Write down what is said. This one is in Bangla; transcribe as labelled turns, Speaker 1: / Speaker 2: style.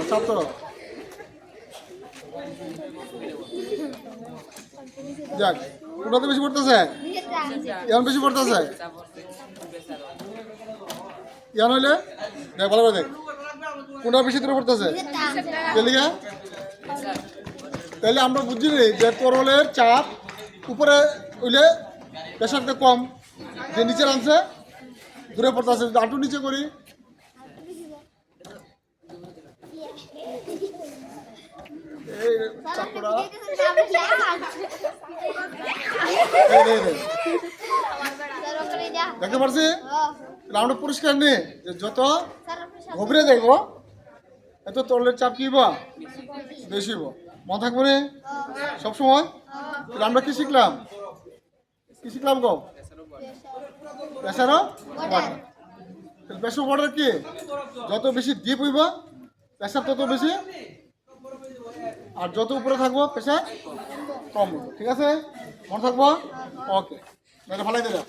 Speaker 1: ছাত্র যাক, কোনটাতে বেশি পড়তেছে? এখন বেশি পড়তেছে ইয়ান হইলে দেখ ভালো করে দেখ কোনটা বেশি দূরে পড়তেছে। তাহলে আমরা বুঝি যে তরলের চাপ উপরে হইলে প্রেশারটা কম, যে নিচে নামছে দূরে পড়তেছে। যদি আঁটু নিচে করি দেখতে পারছি আমরা পরিষ্কার নেই যে যত গভীরে দেখবো এত তরলের চাপ কি বেশি মনে থাকবো না সবসময়। আমরা কি শিখলাম গো? প্রেসারও প্রেসার ওয়াটার কি যত বেশি ডিপ হইব প্রেসার তত বেশি, আর যত উপরে থাকবো প্রেসার কম। ঠিক আছে, মনে থাকবো। ওকে, ভালো দিলে।